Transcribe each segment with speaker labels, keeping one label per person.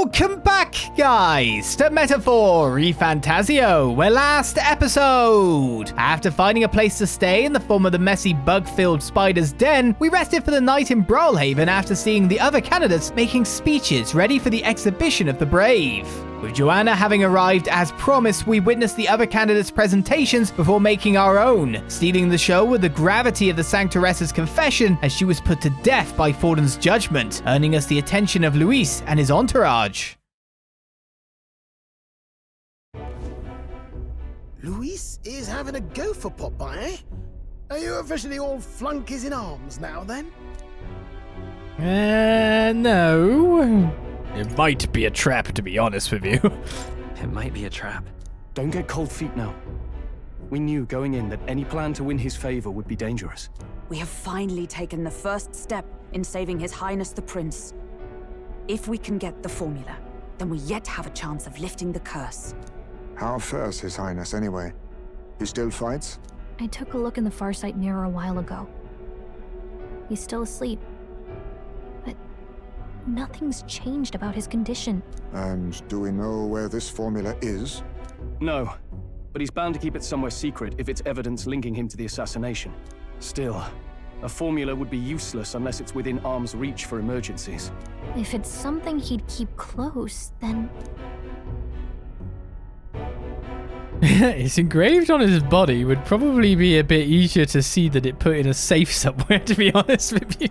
Speaker 1: Welcome back, guys, to Metaphor Refantazio, where last episode, after finding a place to stay in the form of the messy bug-filled spider's den, we rested for the night in Brilehaven after seeing the other candidates making speeches ready for the exhibition of the brave. With Joanna having arrived as promised, we witnessed the other candidates' presentations before making our own, stealing the show with the gravity of the Sanctress's confession as she was put to death by Forden's judgment, earning us the attention of Luis and his entourage.
Speaker 2: Luis is having a go for Popeye, eh? Are you officially all flunkies in arms now, then?
Speaker 1: No. It might be a trap, to be honest with you.
Speaker 3: It might be a trap.
Speaker 4: Don't get cold feet now. We knew going in that any plan to win his favor would be dangerous.
Speaker 5: We have finally taken the first step in saving His Highness the Prince. If we can get the formula, then we yet have a chance of lifting the curse.
Speaker 6: How fares His Highness, anyway? He still fights?
Speaker 7: I took a look in the Farsight mirror a while ago. He's still asleep. But nothing's changed about his condition.
Speaker 6: And do we know where this formula is?
Speaker 4: No, but he's bound to keep it somewhere secret if it's evidence linking him to the assassination. Still, a formula would be useless unless it's within arm's reach for emergencies.
Speaker 7: If it's something he'd keep close, then...
Speaker 1: It's engraved on his body. Would probably be a bit easier to see than it put in a safe somewhere, to be honest with you.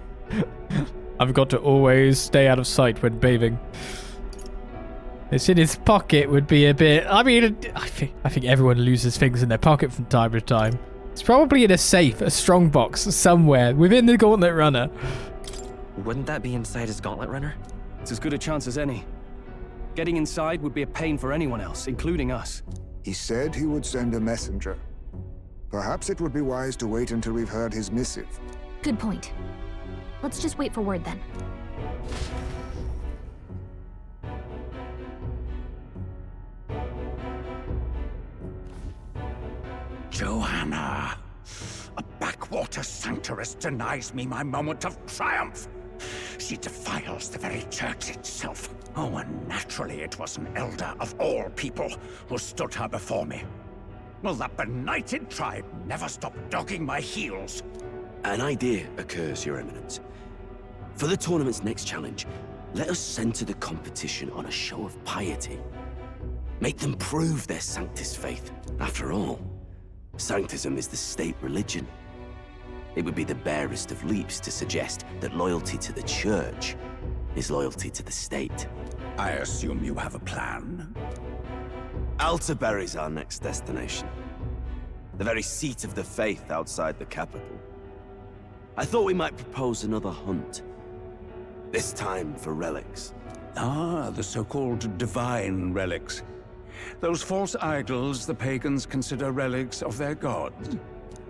Speaker 1: I've got to always stay out of sight when bathing. It's in his pocket would be a bit... I mean, I think everyone loses things in their pocket from time to time. It's probably in a safe, a strong box, somewhere within the Gauntlet Runner.
Speaker 3: Wouldn't that be inside his Gauntlet Runner?
Speaker 4: It's as good a chance as any. Getting inside would be a pain for anyone else, including us.
Speaker 6: He said he would send a messenger. Perhaps it would be wise to wait until we've heard his missive.
Speaker 7: Good point. Let's just wait for word then.
Speaker 8: Joanna! A backwater sanctuarist denies me my moment of triumph! She defiles the very church itself. Oh, and naturally it was an elder of all people who stood her before me. Will that benighted tribe never stop dogging my heels?
Speaker 9: An idea occurs, Your Eminence. For the tournament's next challenge, let us center the competition on a show of piety. Make them prove their Sanctist faith. After all, Sanctism is the state religion. It would be the barest of leaps to suggest that loyalty to the Church is loyalty to the state.
Speaker 8: I assume you have a plan?
Speaker 9: Altaberry's our next destination. The very seat of the faith outside the capital. I thought we might propose another hunt. This time for relics.
Speaker 8: Ah, the so-called divine relics. Those false idols the pagans consider relics of their gods.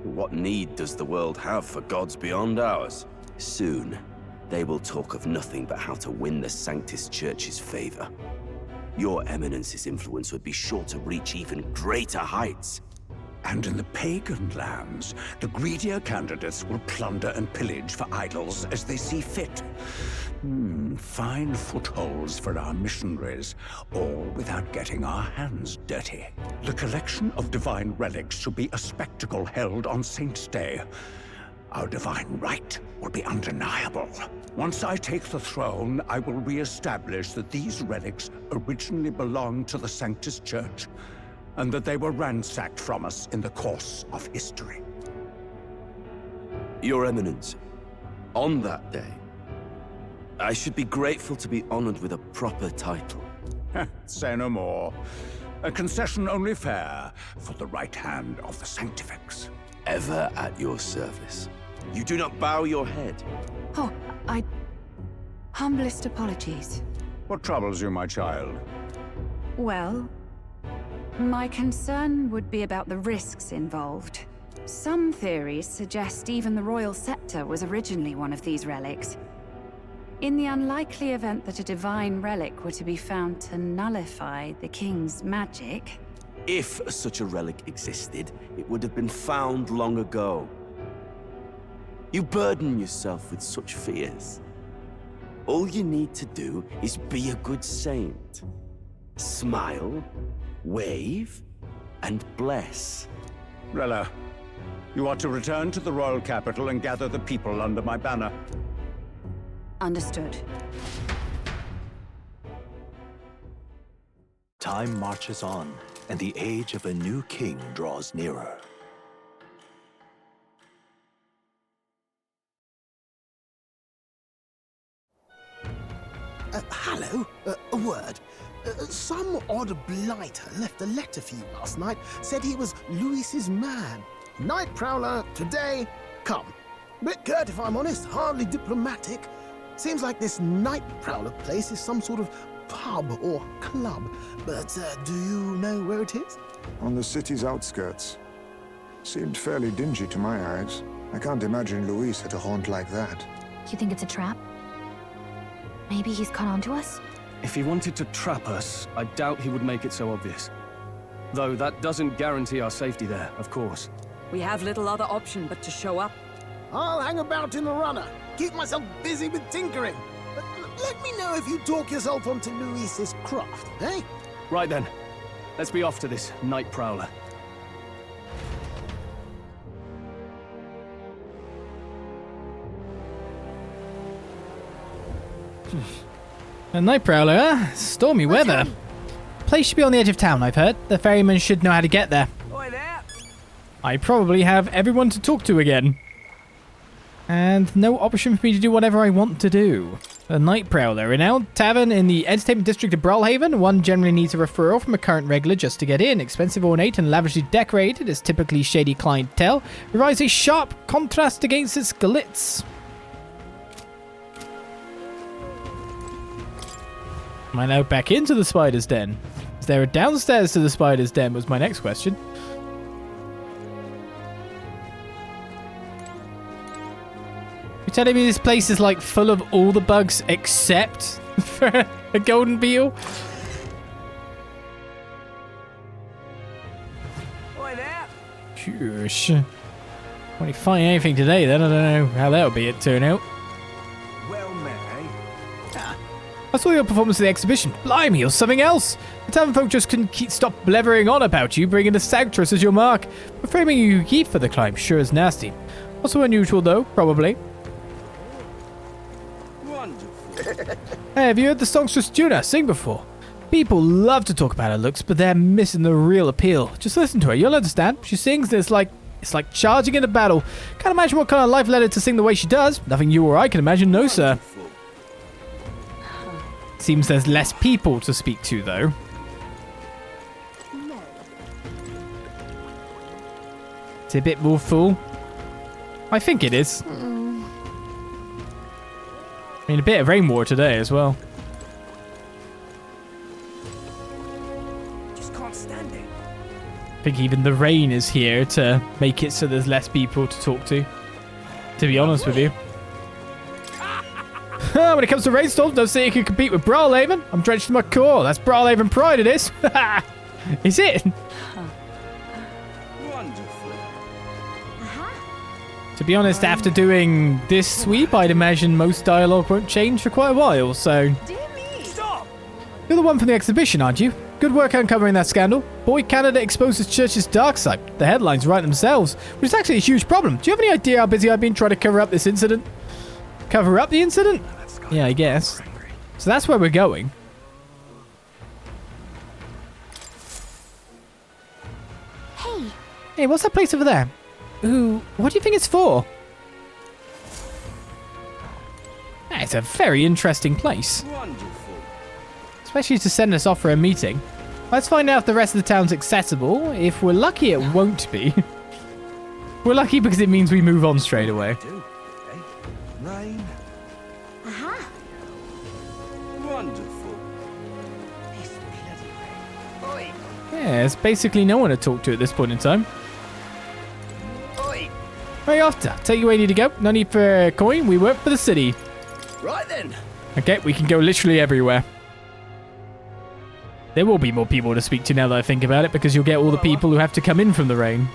Speaker 9: What need does the world have for gods beyond ours? Soon, they will talk of nothing but how to win the Sanctist Church's favor. Your Eminence's influence would be sure to reach even greater heights.
Speaker 8: And in the pagan lands, the greedier candidates will plunder and pillage for idols as they see fit. Fine footholds for our missionaries, all without getting our hands dirty. The collection of divine relics should be a spectacle held on Saint's Day. Our divine right will be undeniable. Once I take the throne, I will re-establish that these relics originally belonged to the Sanctist Church, and that they were ransacked from us in the course of history.
Speaker 9: Your Eminence, on that day, I should be grateful to be honored with a proper title.
Speaker 8: Say no more. A concession only fair for the right hand of the Sanctifex.
Speaker 9: Ever at your service. You do not bow your head.
Speaker 5: Oh, humblest apologies.
Speaker 8: What troubles you, my child?
Speaker 5: Well, my concern would be about the risks involved. Some theories suggest even the royal scepter was originally one of these relics. In the unlikely event that a divine relic were to be found to nullify the king's magic...
Speaker 9: If such a relic existed, it would have been found long ago. You burden yourself with such fears. All you need to do is be a good saint. Smile, wave, and bless.
Speaker 8: Rella, you are to return to the royal capital and gather the people under my banner.
Speaker 5: Understood.
Speaker 10: Time marches on, and the age of a new king draws nearer.
Speaker 2: Hello? A word. Some odd blighter left a letter for you last night. Said he was Louis's man. Nightprowler, today, come. Bit curt if I'm honest, hardly diplomatic. Seems like this Nightprowler place is some sort of pub or club. But do you know where it is?
Speaker 6: On the city's outskirts. Seemed fairly dingy to my eyes. I can't imagine Luis had a haunt like that.
Speaker 7: You think it's a trap? Maybe he's caught on to us?
Speaker 4: If he wanted to trap us, I doubt he would make it so obvious. Though that doesn't guarantee our safety there, of course.
Speaker 11: We have little other option but to show up.
Speaker 2: I'll hang about in the runner. Keep myself busy with tinkering. But let me know if you talk yourself onto Luis's craft, eh?
Speaker 4: Right then. Let's be off to this Nightprowler.
Speaker 1: A Nightprowler, huh? Stormy weather. Place should be on the edge of town, I've heard. The ferryman should know how to get there.
Speaker 11: Oi there!
Speaker 1: I probably have everyone to talk to again. And no option for me to do whatever I want to do. A Nightprowler, a renowned tavern in the entertainment district of Brilehaven. One generally needs a referral from a current regular just to get in. Expensive, ornate, and lavishly decorated, as typically shady clientele provides a sharp contrast against its glitz. Am I now back into the spider's den? Is there a downstairs to the spider's den was my next question. You're telling me this place is like full of all the bugs except for a golden beetle?
Speaker 11: Oi there!
Speaker 1: Shush. When you find anything today, then I don't know how that'll be it turn out.
Speaker 8: Well, May.
Speaker 1: I saw your performance at the exhibition. Blimey, you're something else. The tavern folk just couldn't stop blethering on about you, bringing the Sanctist as your mark. But framing you heat for the climb sure is nasty. Also unusual though, probably.
Speaker 9: Wonderful.
Speaker 1: Hey, have you heard the songstress Juna sing before? People love to talk about her looks, but they're missing the real appeal. Just listen to her, you'll understand. She sings and it's like charging in a battle. Can't imagine what kind of life led her to sing the way she does. Nothing you or I can imagine, no sir. Seems there's less people to speak to, though. It's a bit more full. I think it is. I mean, a bit of rainwater today as well.
Speaker 11: Just can't stand it.
Speaker 1: I think even the rain is here to make it so there's less people to talk to be honest with you. When it comes to rainstorms, don't say you can compete with Brilehaven. I'm drenched to my core. That's Brilehaven pride, it is. Is it?
Speaker 9: Wonderful.
Speaker 1: To be honest, after doing this sweep, I'd imagine most dialogue won't change for quite a while, so...
Speaker 11: Dear me! Stop!
Speaker 1: You're the one from the exhibition, aren't you? Good work uncovering that scandal. Boy Canada exposes church's dark side. The headlines write themselves, which is actually a huge problem. Do you have any idea how busy I've been trying to cover up this incident? Cover up the incident? Yeah, I guess. So that's where we're going. Hey, what's that place over there? Ooh, what do you think it's for? It's a very interesting place.
Speaker 9: Wonderful.
Speaker 1: Especially to send us off for a meeting. Let's find out if the rest of the town's accessible. If we're lucky, it won't be. We're lucky because it means we move on straight away.
Speaker 9: Rain. Wonderful.
Speaker 11: Oi!
Speaker 1: Yeah, there's basically no one to talk to at this point in time.
Speaker 11: Oi!
Speaker 1: Very often. Take you where you need to go. No need for a coin. We work for the city.
Speaker 9: Right then.
Speaker 1: Okay, we can go literally everywhere. There will be more people to speak to now that I think about it, because you'll get all the people who have to come in from the rain.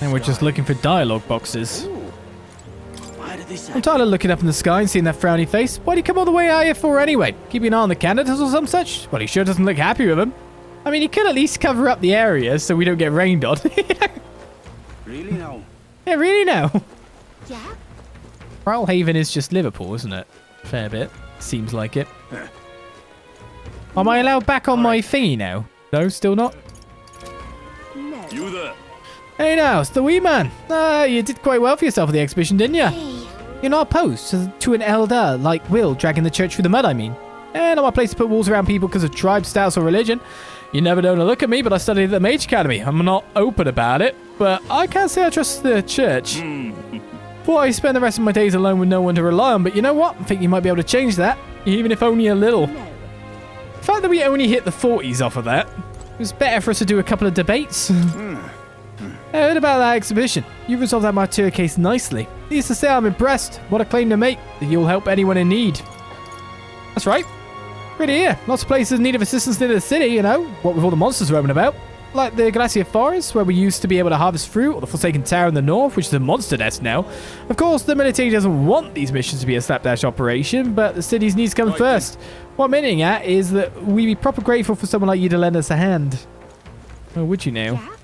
Speaker 1: And we're just looking for dialogue boxes.
Speaker 9: Ooh, this
Speaker 1: I'm tired of looking up in the sky and seeing that frowny face. Why'd he come all the way out here for anyway? Keeping an eye on the candidates or some such? Well, he sure doesn't look happy with them. I mean, he could at least cover up the area so we don't get rained on.
Speaker 8: Really now?
Speaker 1: Yeah, really now.
Speaker 7: Yeah?
Speaker 1: Brilehaven is just Liverpool, isn't it? Fair bit. Seems like it. Am I allowed back on my thingy now? No, still not?
Speaker 7: No.
Speaker 8: You there?
Speaker 1: Hey now, it's the wee man. You did quite well for yourself at the exhibition, didn't you?
Speaker 7: Hey.
Speaker 1: You're not opposed to an elder like Will dragging the church through the mud, I mean. Not my place to put walls around people because of tribe, status, or religion. You never know to look at me, but I studied at the Mage Academy. I'm not open about it, but I can't say I trust the church. Thought I spend the rest of my days alone with no one to rely on, but you know what? I think you might be able to change that, even if only a little.
Speaker 7: No.
Speaker 1: The fact that we only hit the 40s off of that, it was better for us to do a couple of debates. I heard about that exhibition. You resolved that martyr case nicely. Needless to say, I'm impressed. What a claim to make, that you'll help anyone in need. That's right. Pretty here. Lots of places in need of assistance near the city, you know, what with all the monsters roaming about. Like the Glacier Forest, where we used to be able to harvest fruit, or the Forsaken Tower in the north, which is a monster nest now. Of course, the military doesn't want these missions to be a slapdash operation, but the city's needs come first. What I'm hinting at is that we'd be proper grateful for someone like you to lend us a hand. Oh, would you now?
Speaker 7: Yeah?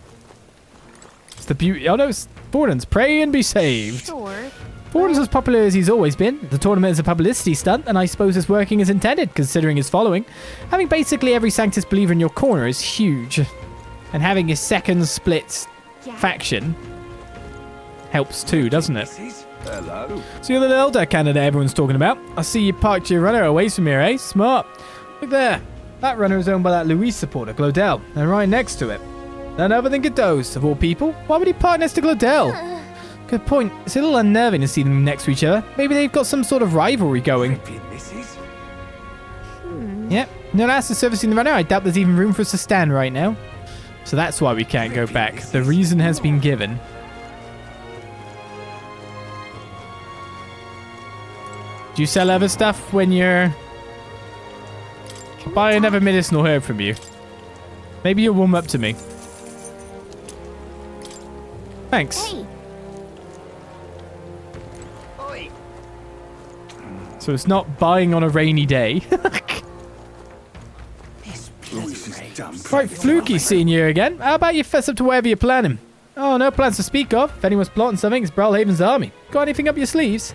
Speaker 1: It's the beauty. Oh no, it's Forden's. Pray and be saved.
Speaker 7: Sure.
Speaker 1: Forden's as popular as he's always been. The tournament is a publicity stunt, and I suppose it's working as intended, considering his following. Having basically every Sanctist believer in your corner is huge. And having a second split faction helps too, doesn't it?
Speaker 8: Hello.
Speaker 1: So you're the elder candidate everyone's talking about. I see you parked your runner away from here, eh? Smart. Look there. That runner is owned by that Luis supporter, Glodell, and right next to it. None other than Godot, of all people. Why would he park next to Glodell? Good point. It's a little unnerving to see them next to each other. Maybe they've got some sort of rivalry going. Yep. No, that's the servicing the runner. I doubt there's even room for us to stand right now. So that's why we can't go back. The reason has been given. Do you sell other stuff when you're... Buy another medicinal herb from you. Maybe you'll warm up to me. Thanks.
Speaker 7: Hey.
Speaker 11: Oi.
Speaker 1: So it's not buying on a rainy day. Quite fluky seeing you again. How about you fess up to whatever you're planning? Oh, no plans to speak of. If anyone's plotting something, it's Brilehaven's army. Got anything up your sleeves?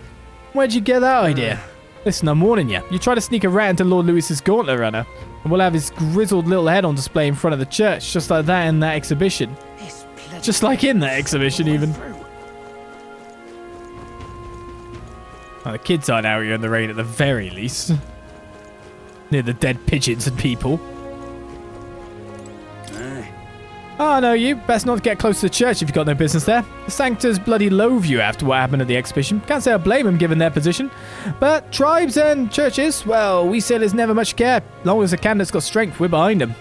Speaker 1: Where'd you get that idea? Listen, I'm warning you. You try to sneak a rat into Lord Lewis's gauntlet runner, and we'll have his grizzled little head on display in front of the church, just like that in that exhibition. Just like in that exhibition, even. Oh, the kids aren't out here in the rain at the very least. Near the dead pigeons and people. Oh, no, you. Best not get close to the church if you've got no business there. The Sanctors bloody loathe you after what happened at the exhibition. Can't say I blame them given their position. But tribes and churches, well, we sailors never much care. As long as the candidate's got strength, we're behind them.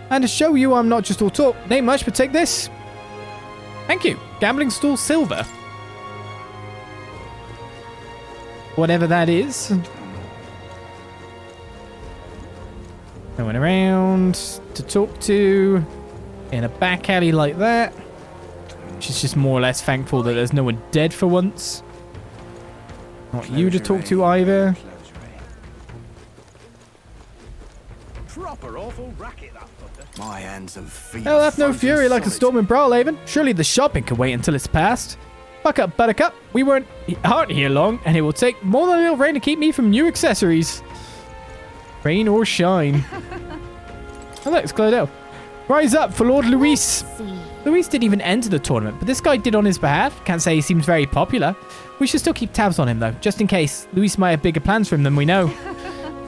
Speaker 1: And to show you I'm not just all talk, ain't much, but take this. Thank you. Gambling stall silver. Whatever that is. No one around to talk to. In a back alley like that. She's just more or less thankful that there's no one dead for once. Not you to talk to either.
Speaker 11: Proper awful racket, that fucker. My hands and feet.
Speaker 1: Hell, have no fury like a storm in Brilehaven. Surely the shopping can wait until it's past. Buck up, Buttercup. We aren't here long, and it will take more than a little rain to keep me from new accessories. Rain or shine. Oh, look, it's Clodell. Rise up for Lord Luis. Luis didn't even enter the tournament, but this guy did on his behalf. Can't say he seems very popular. We should still keep tabs on him, though, just in case. Luis might have bigger plans for him than we know.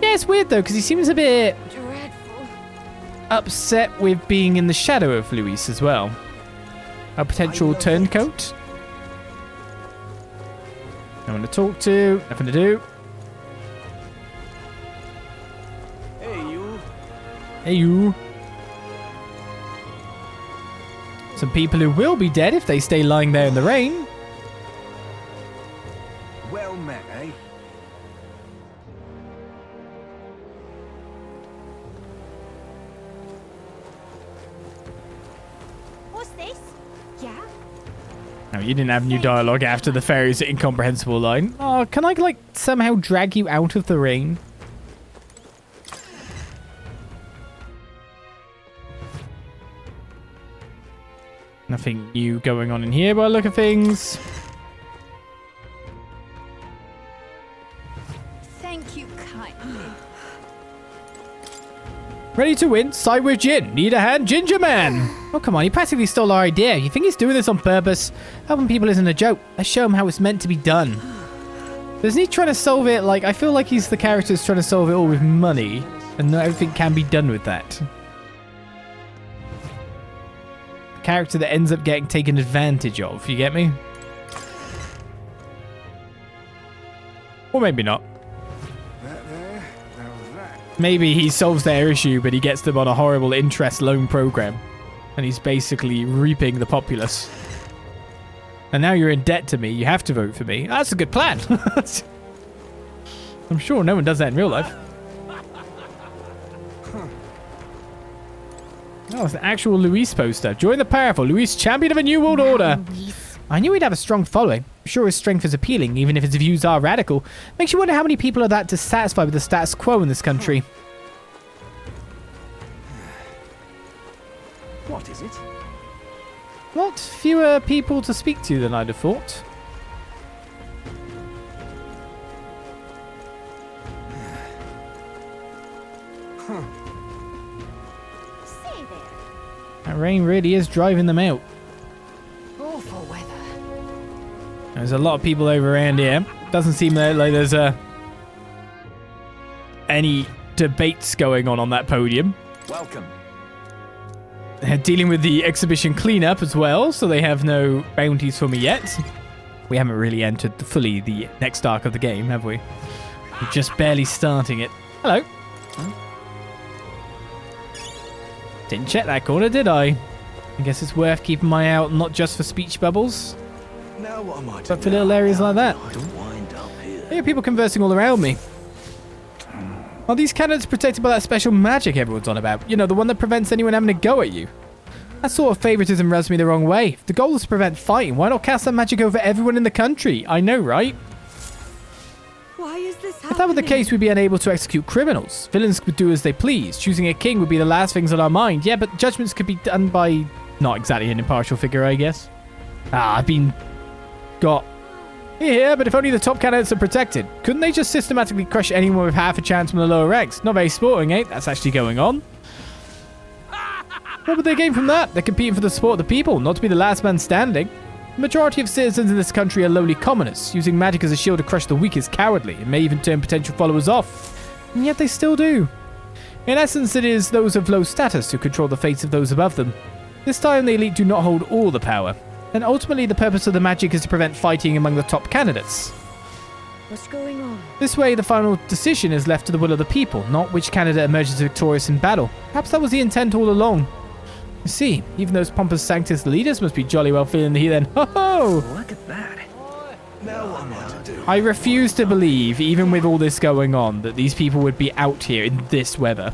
Speaker 1: Yeah, it's weird, though, because he seems a bit upset with being in the shadow of Luis as well. A potential turncoat. No one to talk to. Nothing to do.
Speaker 11: Hey, you.
Speaker 1: Hey, you. Some people who will be dead if they stay lying there in the rain.
Speaker 11: Well met, eh?
Speaker 7: What's this? Yeah?
Speaker 1: Oh, you didn't have new dialogue after the fairy's incomprehensible line. Oh, can I, like, somehow drag you out of the rain? Nothing new going on in here by the look of things.
Speaker 12: Thank you kindly.
Speaker 1: Ready to win? Side with Jin. Need a hand, Ginger Man. Oh, come on. He practically stole our idea. You think he's doing this on purpose? Helping people isn't a joke. Let's show him how it's meant to be done. Isn't he trying to solve it? Like, I feel like he's the character who's trying to solve it all with money. And not everything can be done with that. A character that ends up getting taken advantage of. You get me? Or maybe not. Maybe he solves their issue, but he gets them on a horrible interest loan program. And he's basically reaping the populace. And now you're in debt to me. You have to vote for me. That's a good plan. I'm sure no one does that in real life. Oh, it's an actual Luis poster. Join the powerful. Luis, champion of a new world order. I knew he'd have a strong following. I'm sure his strength is appealing, even if his views are radical. Makes you wonder how many people are that dissatisfied with the status quo in this country.
Speaker 11: What is it?
Speaker 1: What fewer people to speak to than I'd have thought. That rain really is driving them out.
Speaker 12: Awful weather.
Speaker 1: There's a lot of people over around here. Doesn't seem like there's any debates going on that podium.
Speaker 11: Welcome.
Speaker 1: They're dealing with the exhibition cleanup as well, so they have no bounties for me yet. We haven't really entered fully the next arc of the game, have we? We're just barely starting it. Hello. Didn't check that corner, did I? I guess it's worth keeping my eye out, not just for speech bubbles,
Speaker 11: Now what am I
Speaker 1: but for little areas like that.
Speaker 11: I don't wind up here.
Speaker 1: I hear people conversing all around me. Are these cannons protected by that special magic everyone's on about? You know, the one that prevents anyone having a go at you. That sort of favoritism rubs me the wrong way. If the goal is to prevent fighting, why not cast that magic over everyone in the country? I know, right?
Speaker 12: Why is this happening?
Speaker 1: If that were the case, we'd be unable to execute criminals. Villains could do as they please. Choosing a king would be the last things on our mind. Yeah, but judgments could be done by not exactly an impartial figure, I guess. I've been got here, but if only the top candidates are protected. Couldn't they just systematically crush anyone with half a chance from the lower ranks? Not very sporting, eh? That's actually going on. What would they gain from that? They're competing for the support of the people, not to be the last man standing. The majority of citizens in this country are lowly commoners. Using magic as a shield to crush the weak is cowardly. It may even turn potential followers off. And yet they still do. In essence, it is those of low status who control the fates of those above them. This time, the elite do not hold all the power. And ultimately, the purpose of the magic is to prevent fighting among the top candidates.
Speaker 12: What's going on?
Speaker 1: This way, the final decision is left to the will of the people, not which candidate emerges victorious in battle. Perhaps that was the intent all along. You see, even those pompous Sanctist leaders must be jolly well feeling the heat then. Ho-ho!
Speaker 11: Look at that. Now what am I to do?
Speaker 1: I refuse to believe, even with all this going on, that these people would be out here in this weather.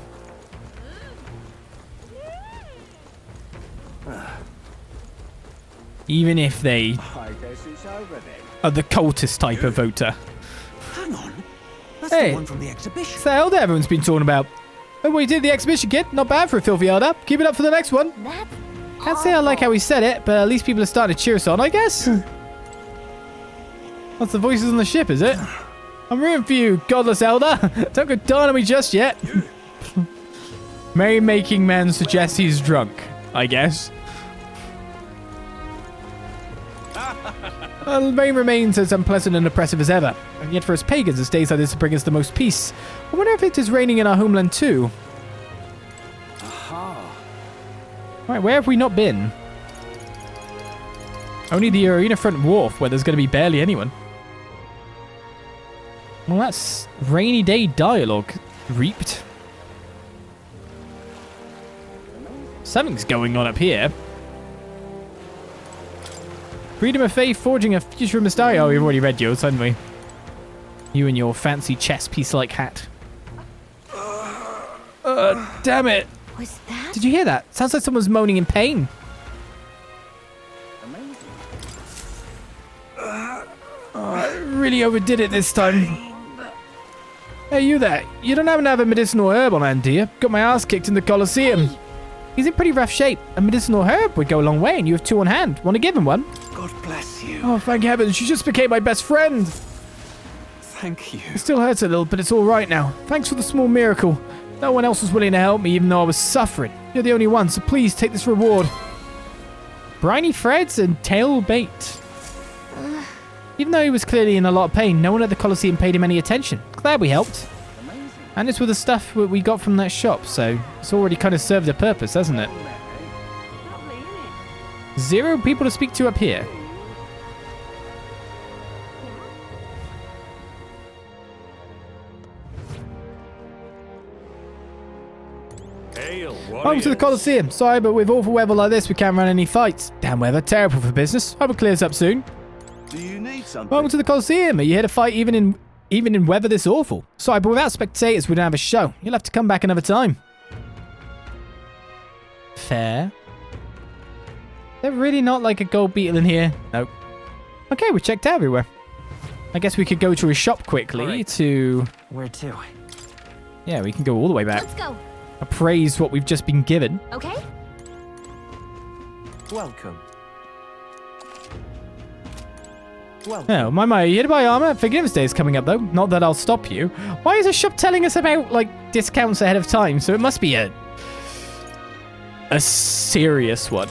Speaker 1: Even if they are the cultist type of voter.
Speaker 11: Hang on. That's
Speaker 1: Hey.
Speaker 11: the one from the exhibition.
Speaker 1: It's the elder everyone's been talking about. Oh, what you did at the exhibition, kid? Not bad for a filthy elder. Keep it up for the next one. Can't say I like how he said it, but at least people are starting to cheer us on, I guess. That's the voices on the ship, is it? I'm rooting for you, godless elder. Don't go down on me just yet. Merry-making man suggests he's drunk, I guess. Well, rain remains as unpleasant and oppressive as ever, and yet for us pagans, it stays like this to bring us the most peace. I wonder if it is raining in our homeland too.
Speaker 11: Aha.
Speaker 1: Right, where have we not been? Only the arena front wharf, where there's going to be barely anyone. Well, that's rainy day dialogue reaped. Something's going on up here. Freedom of faith, forging a future of mystery. Oh, we've already read yours, haven't we? You and your fancy chess piece-like hat. Damn it.
Speaker 12: Was that?
Speaker 1: Did you hear that? Sounds like someone's moaning in pain. really overdid it this time. Hey, you there. You don't happen to have a medicinal herb on hand, do you? Got my ass kicked in the Colosseum. He's in pretty rough shape. A medicinal herb would go a long way, and you have 2 on hand. Want to give him one?
Speaker 11: God bless you.
Speaker 1: Oh, thank heavens. You just became my best friend.
Speaker 11: Thank you.
Speaker 1: It still hurts a little, but it's all right now. Thanks for the small miracle. No one else was willing to help me, even though I was suffering. You're the only one, so please take this reward. Briny threads and tail bait. Even though he was clearly in a lot of pain, no one at the Colosseum paid him any attention. Glad we helped. And it's with the stuff we got from that shop, so it's already kind of served a purpose, hasn't it? 0 people to speak to up here. Welcome to the Colosseum. Sorry, but with awful weather like this, we can't run any fights. Damn weather, terrible for business. Hope it clears up soon.
Speaker 11: Do you need something?
Speaker 1: Welcome to the Colosseum. Are you here to fight even in weather this awful? Sorry, but without spectators, we don't have a show. You'll have to come back another time. Fair. They're really not like a gold beetle in here. Nope. Okay, we checked everywhere. I guess we could go to a shop quickly to...
Speaker 3: Where to?
Speaker 1: Yeah, we can go all the way back.
Speaker 7: Let's go.
Speaker 1: Appraise what we've just been given.
Speaker 7: Okay.
Speaker 11: Welcome.
Speaker 1: Oh, my, are you here to buy armor? Forgiveness Day is coming up, though. Not that I'll stop you. Why is a shop telling us about, like, discounts ahead of time? So it must be a serious one.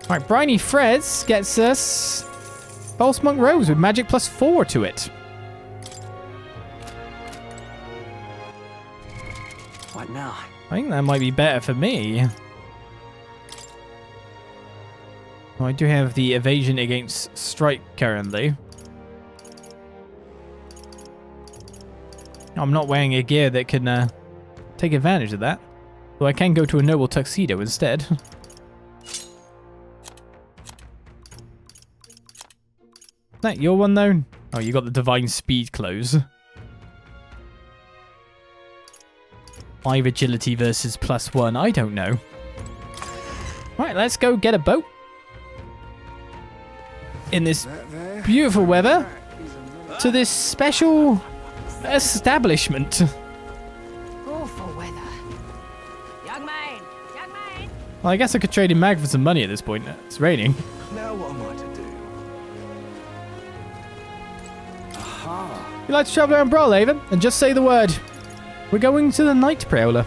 Speaker 1: Alright, Briny Freds gets us False Monk Rose with magic +4 to it.
Speaker 3: What now?
Speaker 1: I think that might be better for me. Oh, I do have the evasion against strike currently. I'm not wearing a gear that can take advantage of that. Though I can go to a noble tuxedo instead. Is that your one though? Oh, you got the divine speed clothes. 5 agility versus +1. I don't know. Right, let's go get a boat. In this beautiful weather. To this special establishment.
Speaker 12: Awful weather. Young man! Young man!
Speaker 1: Well, I guess I could trade in Mag for some money at this point. It's raining.
Speaker 11: Now what am I to do? Aha!
Speaker 1: You like to travel around Brilehaven? And just say the word. We're going to the Nightprowler.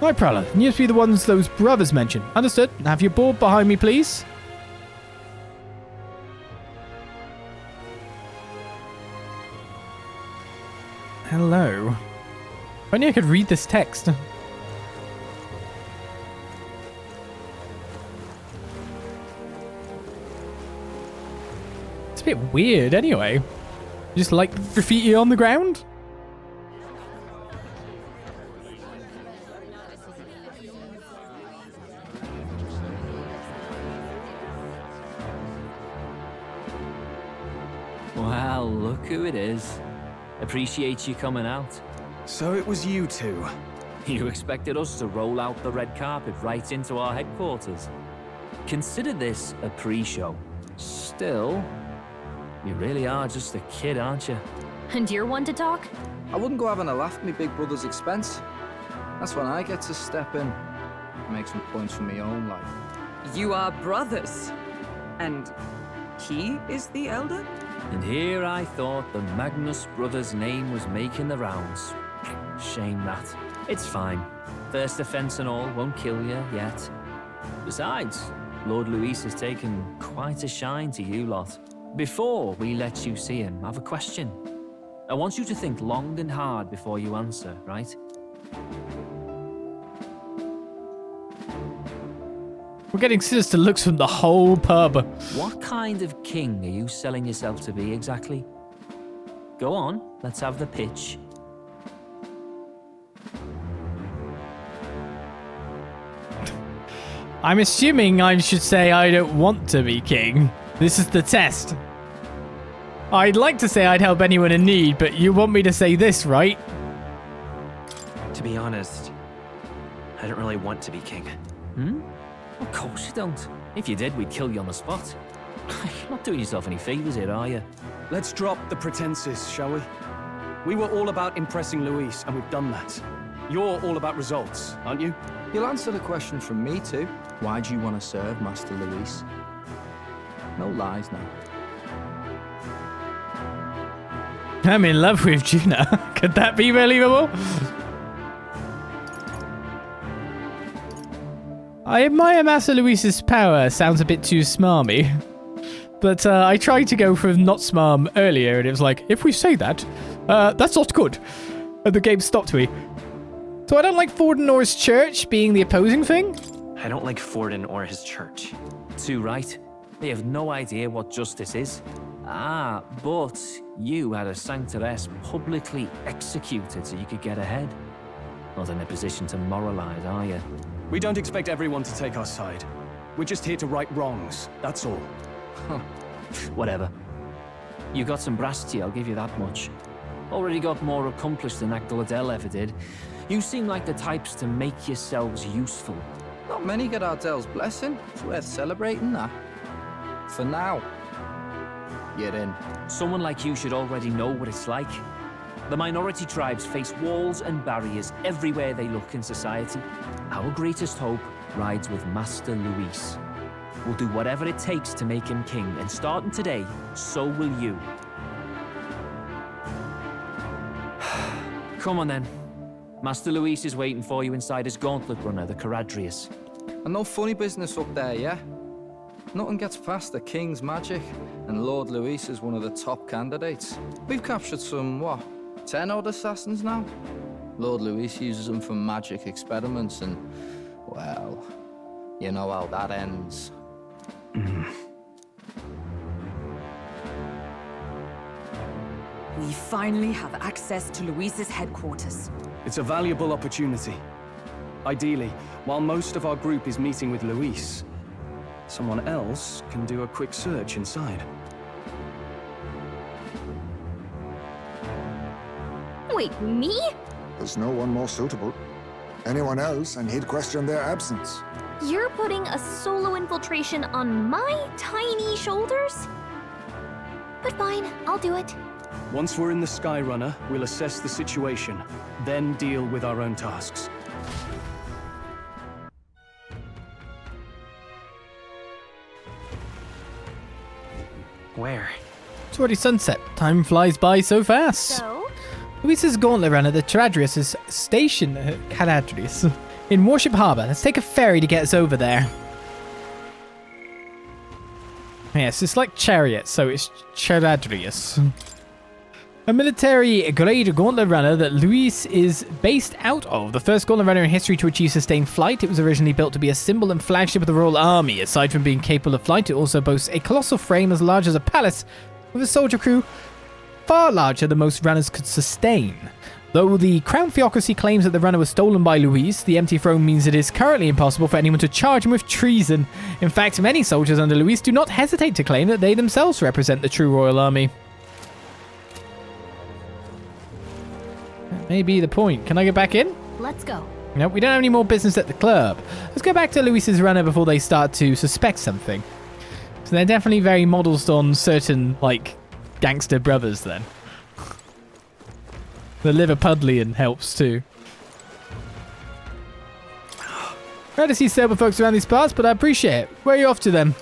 Speaker 1: Nightprowler, you must be the ones those brothers mentioned. Understood. Have your board behind me, please. Hello. If only I could read this text. It's a bit weird anyway. Just like graffiti on the ground?
Speaker 13: Well, look who it is. Appreciate you coming out.
Speaker 4: So it was you two.
Speaker 13: You expected us to roll out the red carpet right into our headquarters. Consider this a pre-show. Still, you really are just a kid, aren't you?
Speaker 7: And you're one to talk?
Speaker 14: I wouldn't go having a laugh at me big brother's expense. That's when I get to step in and make some points for my own life.
Speaker 15: You are brothers. And he is the elder?
Speaker 13: And here I thought the Magnus brothers' name was making the rounds. Shame that. It's fine. First offense and all won't kill you yet. Besides, Lord Luis has taken quite a shine to you lot. Before we let you see him, I have a question. I want you to think long and hard before you answer, right?
Speaker 1: We're getting sinister looks from the whole pub.
Speaker 13: What kind of king are you selling yourself to be exactly? Go on, let's have the pitch.
Speaker 1: I'm assuming I should say I don't want to be king. This is the test. I'd like to say I'd help anyone in need, but you want me to say this, right?
Speaker 3: To be honest, I don't really want to be king.
Speaker 13: Hmm? Of course you don't. If you did, we'd kill you on the spot. You're not doing yourself any favors here, are you?
Speaker 4: Let's drop the pretenses, shall we? We were all about impressing Luis, and we've done that. You're all about results, aren't you?
Speaker 14: You'll answer the question from me too. Why do you want to serve Master Luis? No lies now.
Speaker 1: I'm in love with Juna. Could that be believable? I admire Master Luis's power. Sounds a bit too smarmy. But I tried to go for not smarm earlier, and it was like, if we say that, that's not good. And the game stopped me. So I don't like Forden or his church being the opposing thing?
Speaker 3: I don't like Forden or his church.
Speaker 13: Too right. They have no idea what justice is. Ah, but you had a Sanctist publicly executed so you could get ahead. Not in a position to moralize, are you?
Speaker 4: We don't expect everyone to take our side. We're just here to right wrongs, that's all.
Speaker 13: Whatever. You got some brass, I'll give you that much. Already got more accomplished than Ardell ever did. You seem like the types to make yourselves useful.
Speaker 14: Not many get Ardell's blessing. It's worth celebrating that. For now. You're in.
Speaker 13: Someone like you should already know what it's like. The minority tribes face walls and barriers everywhere they look in society. Our greatest hope rides with Master Luis. We'll do whatever it takes to make him king, and starting today, so will you. Come on then. Master Luis is waiting for you inside his gauntlet runner, the Charadrius.
Speaker 14: And no funny business up there, yeah? Nothing gets past the king's magic, and Lord Luis is one of the top candidates. We've captured some, 10 odd assassins now? Lord Luis uses them for magic experiments, and, well, you know how that ends.
Speaker 12: We finally have access to Luis's headquarters.
Speaker 4: It's a valuable opportunity. Ideally, while most of our group is meeting with Luis, someone else can do a quick search inside.
Speaker 7: Wait, me?
Speaker 6: There's no one more suitable. Anyone else, and he'd question their absence.
Speaker 7: You're putting a solo infiltration on my tiny shoulders? But fine, I'll do it.
Speaker 4: Once we're in the Skyrunner, we'll assess the situation, then deal with our own tasks.
Speaker 3: Where?
Speaker 1: It's already sunset. Time flies by so fast.
Speaker 7: So?
Speaker 1: Luis's gauntlet runner, the Charadrius, is stationed at Charadrius in Warship Harbor. Let's take a ferry to get us over there. Yes, it's like chariot, so it's Charadrius. A military-grade gauntlet runner that Luis is based out of. The first gauntlet runner in history to achieve sustained flight. It was originally built to be a symbol and flagship of the Royal Army. Aside from being capable of flight, it also boasts a colossal frame as large as a palace, with a soldier crew far larger than most runners could sustain. Though the Crown Theocracy claims that the runner was stolen by Luis, the empty throne means it is currently impossible for anyone to charge him with treason. In fact, many soldiers under Luis do not hesitate to claim that they themselves represent the true Royal Army. That may be the point. Can I get back in?
Speaker 7: Let's go.
Speaker 1: Nope, we don't have any more business at the club. Let's go back to Luis's runner before they start to suspect something. So they're definitely very modelled on certain, like, gangster brothers then. The Liverpudlian helps too. Rare to see sober folks around these parts, but I appreciate it. Where are you off to then?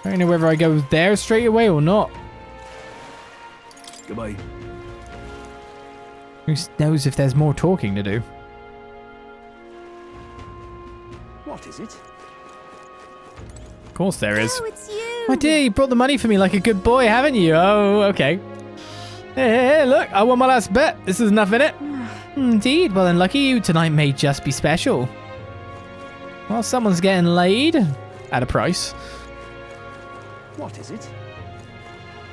Speaker 1: I don't know whether I go there straight away or not.
Speaker 4: Goodbye.
Speaker 1: Who knows if there's more talking to do?
Speaker 11: What is it?
Speaker 1: Of course there is.
Speaker 7: Oh, it's you!
Speaker 1: My dear, you brought the money for me like a good boy, haven't you? Oh, okay. Hey, look, I won my last bet. This is enough in it. Indeed, well then lucky you, tonight may just be special. Well, someone's getting laid. At a price.
Speaker 11: What is it?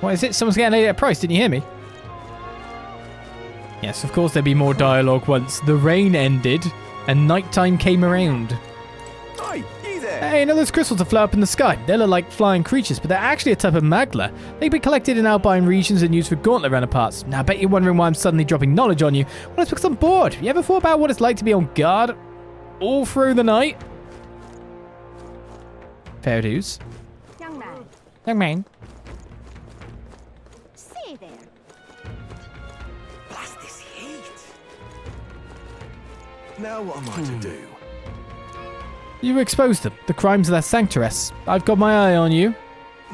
Speaker 1: What is it? Someone's getting laid at a price, didn't you hear me? Yes, of course there'd be more dialogue once the rain ended and nighttime came around.
Speaker 11: Hi, you there!
Speaker 1: Hey, know those crystals that fly up in the sky? They look like flying creatures, but they're actually a type of magla. They've been collected in alpine regions and used for gauntlet runner parts. Now, I bet you're wondering why I'm suddenly dropping knowledge on you. Well, it's because I'm bored. You ever thought about what it's like to be on guard all through the night? Fair dues. Young man.
Speaker 16: Say there.
Speaker 11: Blast this heat. Now what am I to do?
Speaker 1: You exposed them. The crimes of that Sanctist. I've got my eye on you.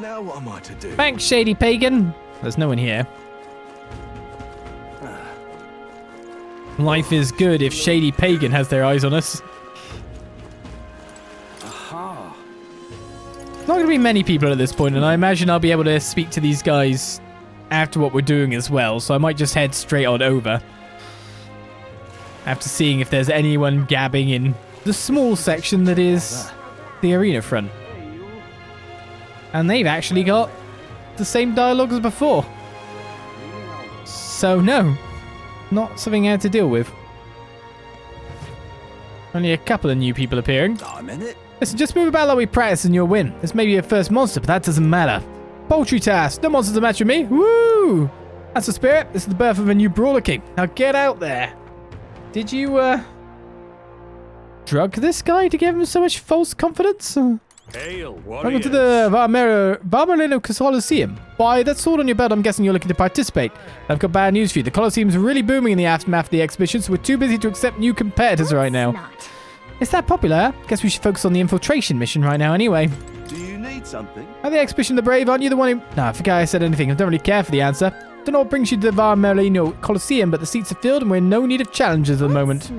Speaker 11: Now what am I to do?
Speaker 1: Thanks, shady pagan. There's no one here. Life is good if shady pagan has their eyes on us.
Speaker 11: Aha.
Speaker 1: There's not going to be many people at this point, and I imagine I'll be able to speak to these guys after what we're doing as well, so I might just head straight on over. After seeing if there's anyone gabbing in the small section that is the arena front. And they've actually got the same dialogue as before. So no, not something I had to deal with. Only a couple of new people appearing.
Speaker 11: I'm in it.
Speaker 1: Listen, just move about like we practice and you'll win. This may be your first monster, but that doesn't matter. Poultry task. No monsters to match with me. Woo! That's the spirit. This is the birth of a new brawler king. Now get out there. Did you, drug this guy to give him so much false confidence?
Speaker 8: Hail,
Speaker 1: Welcome to the Varmelino Coliseum. Why, that sword on your belt, I'm guessing you're looking to participate. I've got bad news for you. The Coliseum's really booming in the aftermath of the exhibition, so we're too busy to accept new competitors right now. Is that popular? Guess we should focus on the infiltration mission right now anyway.
Speaker 11: Do you need something?
Speaker 1: At the exhibition of the brave, aren't you the one who... No, I forgot I said anything. I don't really care for the answer. Don't know what brings you to the Varmelino Coliseum, but the seats are filled and we're in no need of challenges at the moment.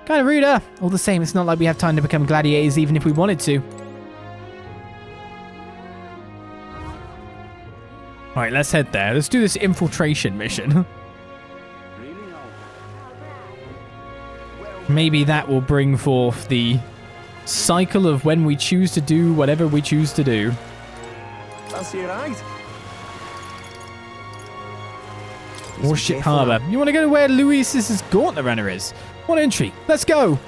Speaker 1: Kind of rude, huh? All the same, it's not like we have time to become gladiators even if we wanted to. Alright, let's head there. Let's do this infiltration mission. Maybe that will bring forth the cycle of when we choose to do whatever we choose to do.
Speaker 11: That's your right.
Speaker 1: Warship Harbour. You want to go to where Luis's gauntlet runner is? What entry? Let's go!